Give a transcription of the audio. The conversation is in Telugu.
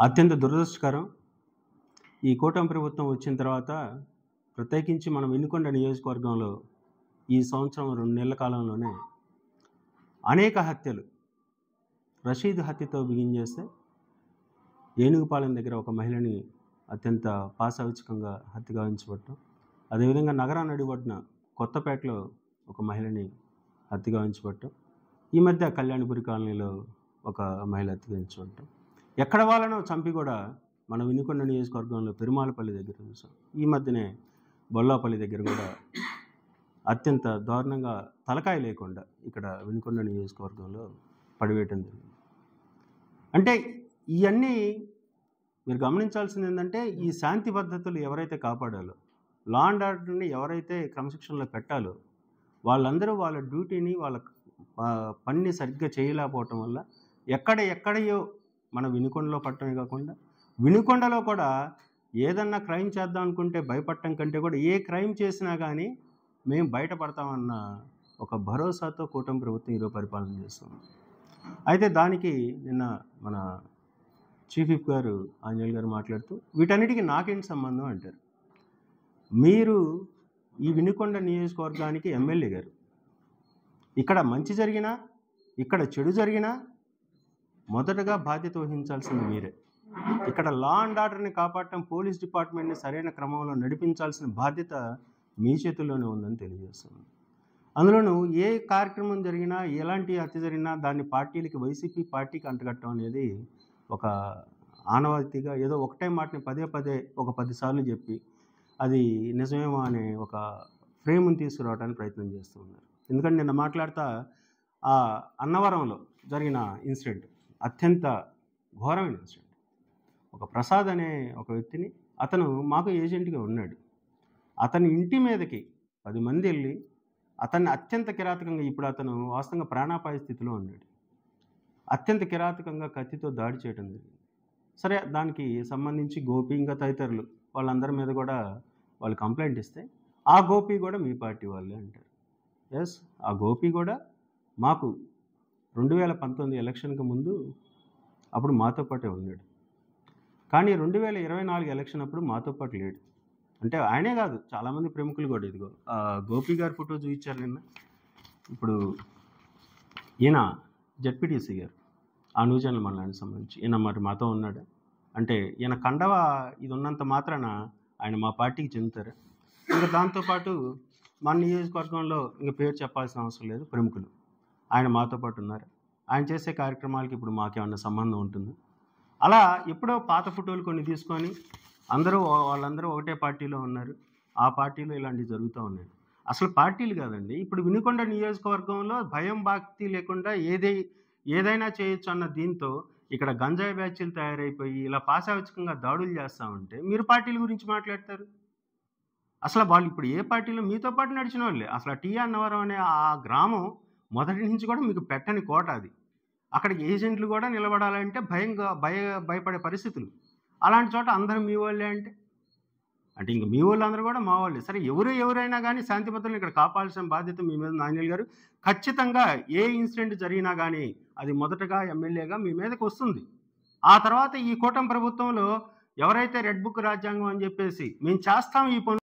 అత్యంత దురదృష్టకరం. ఈ కూటమి ప్రభుత్వం వచ్చిన తర్వాత ప్రత్యేకించి మనం వినుకొండ నియోజకవర్గంలో ఈ సంవత్సరం 2 నెలల కాలంలోనే అనేక హత్యలు రషీద్ హత్యతో బిగించేస్తే ఏనుగుపాలెం దగ్గర ఒక మహిళని అత్యంత పాశవికంగా హత్య గావించబడటం, అదేవిధంగా నగర నడిబొడ్డున కొత్తపేటలో ఒక మహిళని హత్య గావించబడటం, ఈ మధ్య కళ్యాణపురి కాలనీలో ఒక మహిళ హత్య గావించబడటం, ఎక్కడ వాళ్ళనో చంపి కూడా మన వినుకొండ నియోజకవర్గంలో పెరుమాళపల్లి దగ్గర చూసాం. ఈ మధ్యనే బొల్లాపల్లి దగ్గర కూడా అత్యంత దారుణంగా తలకాయ లేకుండా ఇక్కడ వినుకొండ నియోజకవర్గంలో పడివేయటం జరిగింది. అంటే ఇవన్నీ మీరు గమనించాల్సింది ఏంటంటే, ఈ శాంతి పద్ధతులు ఎవరైతే కాపాడాలో, లా అండ్ ఆర్డర్ని ఎవరైతే క్రమశిక్షణలో పెట్టాలో, వాళ్ళందరూ వాళ్ళ డ్యూటీని వాళ్ళ పనిని సరిగ్గా చేయలేకపోవటం వల్ల ఎక్కడయో మన వినుకొండలో పట్టడమే కాకుండా వినుకొండలో కూడా ఏదన్నా క్రైమ్ చేద్దాం అనుకుంటే భయపడటం కంటే కూడా ఏ క్రైమ్ చేసినా కానీ మేము బయటపడతామన్న ఒక భరోసాతో కూటమి ప్రభుత్వం ఈరోజు పరిపాలన చేస్తుంది. అయితే దానికి నిన్న మన చీఫ్ విప్ గారు ఆంజనేయులు గారు మాట్లాడుతూ వీటన్నిటికీ నాకేంటి సంబంధం అంటారు. మీరు ఈ వినుకొండ నియోజకవర్గానికి ఎమ్మెల్యే గారు, ఇక్కడ మంచి జరిగినా ఇక్కడ చెడు జరిగినా మొదటగా బాధ్యత వహించాల్సింది మీరే. ఇక్కడ లా అండ్ ఆర్డర్ని కాపాడటం, పోలీస్ డిపార్ట్మెంట్ని సరైన క్రమంలో నడిపించాల్సిన బాధ్యత మీ చేతుల్లోనే ఉందని తెలియజేస్తున్నాను. అందులోనూ ఏ కార్యక్రమం జరిగినా, ఎలాంటి హత్య జరిగినా దాన్ని పార్టీలకి, వైసీపీ పార్టీకి అంటగట్టడం అనేది ఒక ఆనవాయితీగా ఏదో ఒకటే మాటని పదే ఒక 10 సార్లు చెప్పి అది నిజమేమో అనే ఒక ఫ్రేమ్ని తీసుకురావడానికి ప్రయత్నం చేస్తూ ఉన్నారు. ఎందుకంటే నిన్న మాట్లాడుతా ఆ అన్నవరంలో జరిగిన ఇన్సిడెంట్ అత్యంత ఘోరమైన ఇన్సిడెంట్. ఒక ప్రసాద్ అనే ఒక వ్యక్తిని, అతను మాకు ఏజెంట్గా ఉన్నాడు, అతని ఇంటి మీదకి 10 మంది వెళ్ళి అతన్ని అత్యంత కిరాతకంగా, ఇప్పుడు అతను వాస్తవంగా ప్రాణాపాయ స్థితిలో ఉన్నాడు, అత్యంత కిరాతకంగా కత్తితో దాడి చేయడం జరిగింది. సరే, దానికి సంబంధించి గోపి ఇంకా తదితరులు వాళ్ళందరి మీద కూడా వాళ్ళు కంప్లైంట్ ఇస్తే ఆ గోపి కూడా మీ పార్టీ వాళ్ళే అంటారు. ఎస్, ఆ గోపి కూడా మాకు 2019 ఎలక్షన్కి ముందు అప్పుడు మాతో పాటే ఉన్నాడు, కానీ 2024 ఎలక్షన్ అప్పుడు మాతో పాటు లేడు. అంటే ఆయనే కాదు, చాలామంది ప్రముఖులు కూడా. ఇదిగో గోపి గారి ఫోటో చూపించారు నిన్న. ఇప్పుడు ఈయన జెడ్పీటీసీ గారు ఆ న్యూజన్ల మండలానికి సంబంధించి ఈయన మరి మాతో ఉన్నాడు. అంటే ఈయన కండవ ఇది ఉన్నంత మాత్రాన ఆయన మా పార్టీకి చెందుతారు. ఇంకా దాంతోపాటు మన నియోజకవర్గంలో ఇంకా పేరు చెప్పాల్సిన అవసరం లేదు, ప్రముఖులు ఆయన మాతో పాటు ఉన్నారు. ఆయన చేసే కార్యక్రమాలకి ఇప్పుడు మాకేమన్నా సంబంధం ఉంటుంది? అలా ఎప్పుడో పాత ఫోటోలు కొన్ని తీసుకొని వాళ్ళందరూ ఒకటే పార్టీలో ఉన్నారు, ఆ పార్టీలో ఇలాంటివి జరుగుతూ ఉన్నాయి. అసలు పార్టీలు కాదండి, ఇప్పుడు వినుకొండ నియోజకవర్గంలో భయం భక్తి లేకుండా ఏదైనా చేయొచ్చు అన్న దీంతో ఇక్కడ గంజాయి బ్యాచ్లు తయారైపోయి ఇలా పాశావికంగా దాడులు చేస్తూ ఉంటే మీరు పార్టీల గురించి మాట్లాడతారు. అసలు వాళ్ళు ఇప్పుడు ఏ పార్టీలో మీతో పాటు నడిచిన వాళ్ళే. అసలు టీ అన్నవరం అనే ఆ గ్రామం మొదటి నుంచి కూడా మీకు పెట్టని కోట అది. అక్కడికి ఏజెంట్లు కూడా నిలబడాలంటే భయపడే పరిస్థితులు. అలాంటి చోట అందరూ మీ వాళ్ళే అంటే ఇంక మీ వాళ్ళందరూ కూడా మా వాళ్ళే. సరే, ఎవరైనా కానీ శాంతి భద్రతలను ఇక్కడ కాపాడాల్సిన బాధ్యత మీ మీద ఆంజనేయులు గారు. ఖచ్చితంగా ఏ ఇన్సిడెంట్ జరిగినా కానీ అది మొదటగా ఎమ్మెల్యేగా మీ మీదకి వస్తుంది. ఆ తర్వాత ఈ కూటమి ప్రభుత్వంలో ఎవరైతే రెడ్ బుక్ రాజ్యాంగం అని చెప్పేసి మేము చేస్తాం ఈ పనులు